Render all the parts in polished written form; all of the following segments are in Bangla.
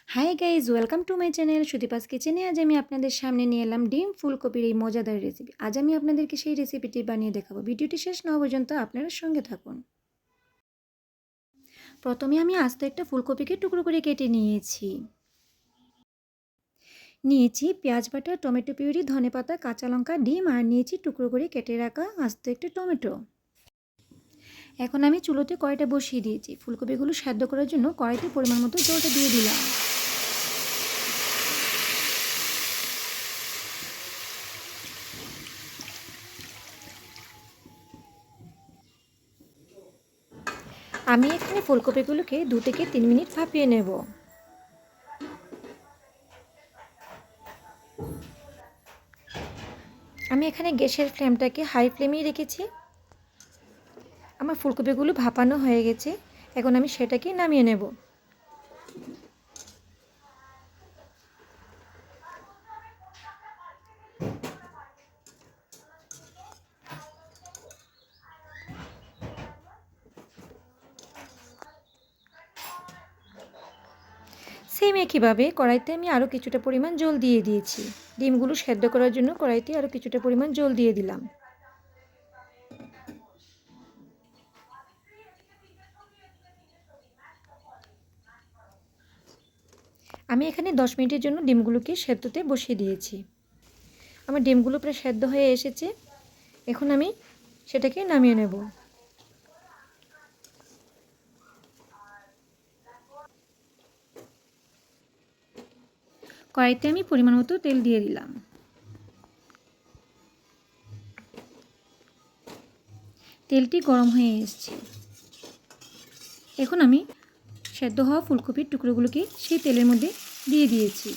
Hi guys, welcome to my channel Sudipa's কিচেনে। আজ আমি আপনাদের সামনে নিয়ে এলাম ডিম ফুলকপির এই মজাদার রেসিপি। আজ আমি আপনাদেরকে সেই রেসিপিটি বানিয়ে দেখাবো। ভিডিওটি শেষ না হওয়া পর্যন্ত আপনারা সঙ্গে থাকুন। প্রথমে আমি আস্ত একটা ফুলকপিকে টুকরো করে কেটে নিয়েছি পেঁয়াজ বাটা, টমেটো পিউরি, ধনেপাতা, কাঁচা লঙ্কা, ডিম আর নিয়েছি টুকরো করে কেটে রাখা আস্ত একটা টমেটো। এখন আমি চুলোতে কড়াইটা বসিয়ে দিয়েছি। ফুলকপিগুলো সেদ্ধ করার জন্য কড়াইতে পরিমাণ মতো জলটা দিয়ে দিলাম। আমি এখানে ফুলকপিগুলোকে 2 থেকে 3 মিনিট ভাপিয়ে নেব। আমি এখানে গ্যাসের ফ্লেমটাকে হাই ফ্লেমেই রেখেছি। আমার ফুলকপিগুলো ভাপানো হয়ে গেছে। এখন আমি সেটাকে নামিয়ে নেব। সেম একইভাবে কড়াইতে আমি আরও কিছুটা পরিমাণ জল দিয়ে দিয়েছি। ডিমগুলো সেদ্ধ করার জন্য কড়াইতে আরও কিছুটা পরিমাণ জল দিয়ে দিলাম। আমি এখানে 10 মিনিটের জন্য ডিমগুলোকে সেদ্ধতে বসিয়ে দিয়েছি। আমার ডিমগুলো প্রায় সেদ্ধ হয়ে এসেছে। এখন আমি সেটাকে নামিয়ে নেব। কড়াইতে আমি পরিমাণ মতো তেল দিয়ে দিলাম। তেলটি গরম হয়ে এসেছে। এখন আমি সেদ্ধ হওয়া ফুলকপির টুকরোগুলোকে সেই তেলের মধ্যে দিয়ে দিয়েছি।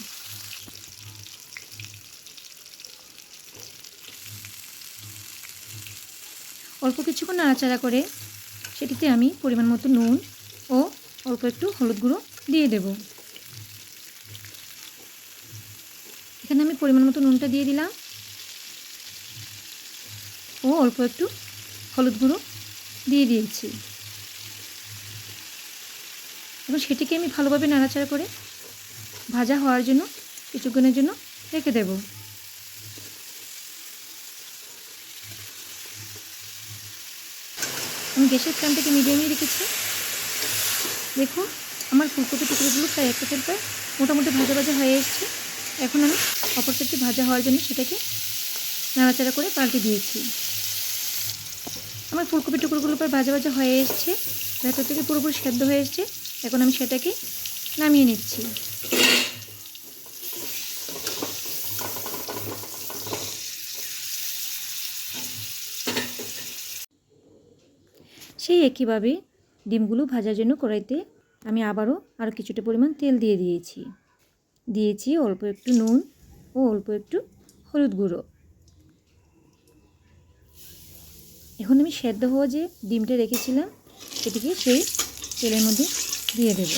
অল্প কিছুক্ষণ নাড়াচাড়া করে সেটিতে আমি পরিমাণ মতো নুন ও অল্প একটু হলুদ গুঁড়ো দিয়ে দেব। এখানে আমি পরিমাণ মতো নুনটা দিয়ে দিলাম ও অল্প একটু হলুদ গুঁড়ো দিয়ে দিয়েছি। এবং সেটিকে আমি ভালোভাবে নাড়াচাড়া করে ভাজা হওয়ার জন্য কিছুক্ষণের জন্য রেখে দেব। আমি গ্যাসের ফ্লেমটাকে মিডিয়ামে রেখেছি। দেখুন আমার ফুলকপি টুকরোগুলো প্রায় একটা সাইড প্রায় মোটামুটি ভাজা ভাজা হয়ে এসছে। এখন আমি অপর সাইডটি ভাজা হওয়ার জন্য সেটাকে নাড়াচাড়া করে পাল্টে দিয়েছি। আমার ফুলকপি টুকরোগুলো প্রায় ভাজা ভাজা হয়ে এসছে, ভেতর থেকে পুরোপুরি সেদ্ধ হয়ে এসছে। এখন আমি সেটাকে নামিয়ে নিচ্ছি। সেই একইভাবে ডিমগুলো ভাজার জন্য কড়াইতে আমি আরও কিছুটা পরিমাণ তেল দিয়েছি অল্প একটু নুন ও অল্প একটু হলুদ গুঁড়ো। এখন আমি সেদ্ধ হওয়া যে ডিমটা রেখেছিলাম সেটিকে সেই তেলের মধ্যে দিয়ে দেব।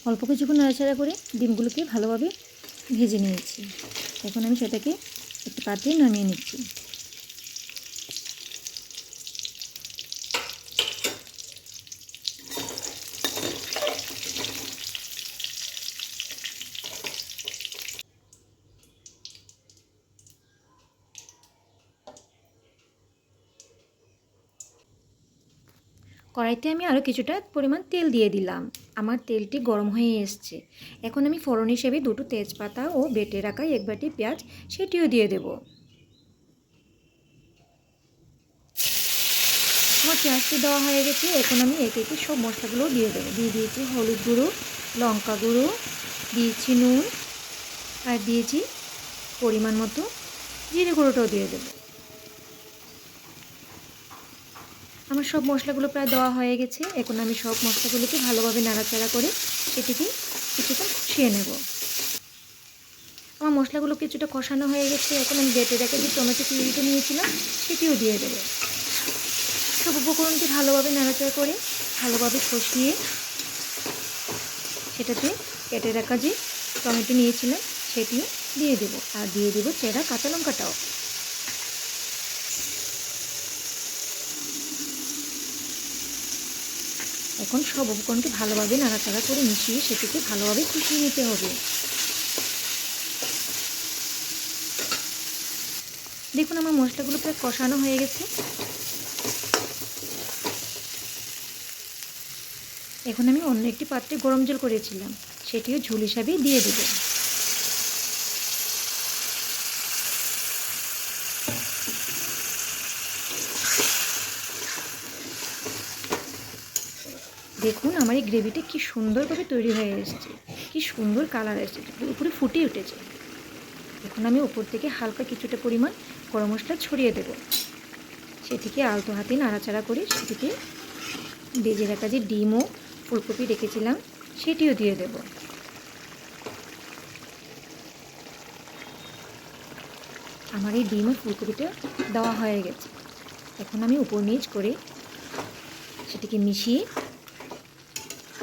অল্প কিছুক্ষণ নাড়াচাড়া করে ডিমগুলোকে ভালোভাবে ভেজে নিয়েছি। এখন আমি সেটাকে একটু পাত্রে নামিয়ে নিচ্ছি। কড়াইতে আমি আরও কিছুটা পরিমাণ তেল দিয়ে দিলাম। আমার তেলটি গরম হয়ে এসছে। এখন আমি ফোড়ন হিসেবে 2টো তেজপাতা ও বেটে রাখা 1 বাটি পেঁয়াজ সেটিও দিয়ে দেব। আমার পেঁয়াজটি দেওয়া হয়ে গেছে। এখন আমি একে একে সব মশলাগুলো দিয়ে দেবো। দিয়ে দিয়েছি হলুদ গুঁড়ো, লঙ্কা গুঁড়ো, দিয়েছি নুন আর দিয়েছি পরিমাণ মতো জিরে গুঁড়োটাও দিয়ে দেবো। আমার সব মশলাগুলো প্রায় দেওয়া হয়ে গেছে। এখন আমি সব মশলাগুলোকে ভালোভাবে নাড়াচাড়া করে সেটিকে কিছুটা কষিয়ে নেব। আমার মশলাগুলো কিছুটা কষানো হয়ে গেছে। এখন আমি বেটে রেখে যে টমেটো পিউরিটা নিয়েছিলাম সেটিও দিয়ে দেবো। সব উপকরণকে ভালোভাবে নাড়াচাড়া করে ভালোভাবে কষিয়ে সেটাতে কেটে রাখা যে টমেটো নিয়েছিলাম সেটিও দিয়ে দেবো, আর দিয়ে দেবো চেরা কাঁচা লঙ্কাটাও। এখন সব উপকরণকে ভালোভাবে নাড়াচাড়া করে মিশিয়ে সেটিকে ভালোভাবে কষিয়ে নিতে হবে। দেখুন আমার মশলাগুলো প্রায় কষানো হয়ে গেছে। এখন আমি অন্য একটি পাত্রে গরম জল করেছিলাম সেটিও ঝোল হিসাবে দিয়ে দেব। দেখুন আমার এই গ্রেভিটা কি সুন্দরভাবে তৈরি হয়ে এসেছে, কি সুন্দর কালার এসেছে, উপরে ফুটে উঠেছে। এখন আমি উপর থেকে হালকা কিছুটা পরিমাণ গরম মশলা ছড়িয়ে দেব। সেটিকে আলতো হাতে নাড়াচাড়া করে সেটিকে ভেজে রাখা যে ডিম ও ফুলকপি রেখেছিলাম সেটিও দিয়ে দেব। আমার এই ডিম ও ফুলকপিটা দেওয়া হয়ে গেছে। এখন আমি উপর নিচ করে সেটিকে মিশিয়ে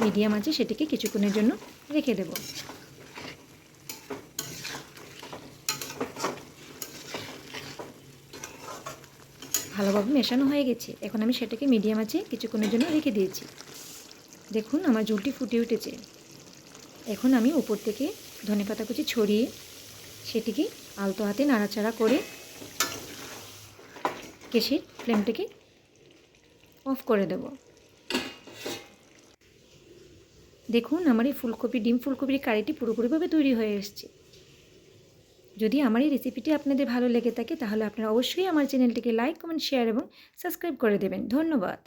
মিডিয়াম আঁচে সেটিকে কিছুক্ষণের জন্য রেখে দেব। ভালোভাবে মেশানো হয়ে গেছে। এখন আমি সেটাকে মিডিয়াম আঁচে কিছুক্ষণের জন্য রেখে দিয়েছি। দেখুন আমার ঝোলটি ফুটে উঠেছে। এখন আমি উপর থেকে ধনেপাতা কুচি ছড়িয়ে সেটিকে আলতো হাতে নাড়াচাড়া করে গ্যাসের ফ্লেমটাকে অফ করে দেব। দেখুন আমার এই ডিম ফুলকপির কারিটি পুরোপুরিভাবে তৈরি হয়ে এসেছে। যদি আমার এই রেসিপিটি আপনাদের ভালো লেগে থাকে তাহলে আপনারা অবশ্যই আমার চ্যানেলটিকে লাইক, কমেন্ট, শেয়ার এবং সাবস্ক্রাইব করে দেবেন। ধন্যবাদ।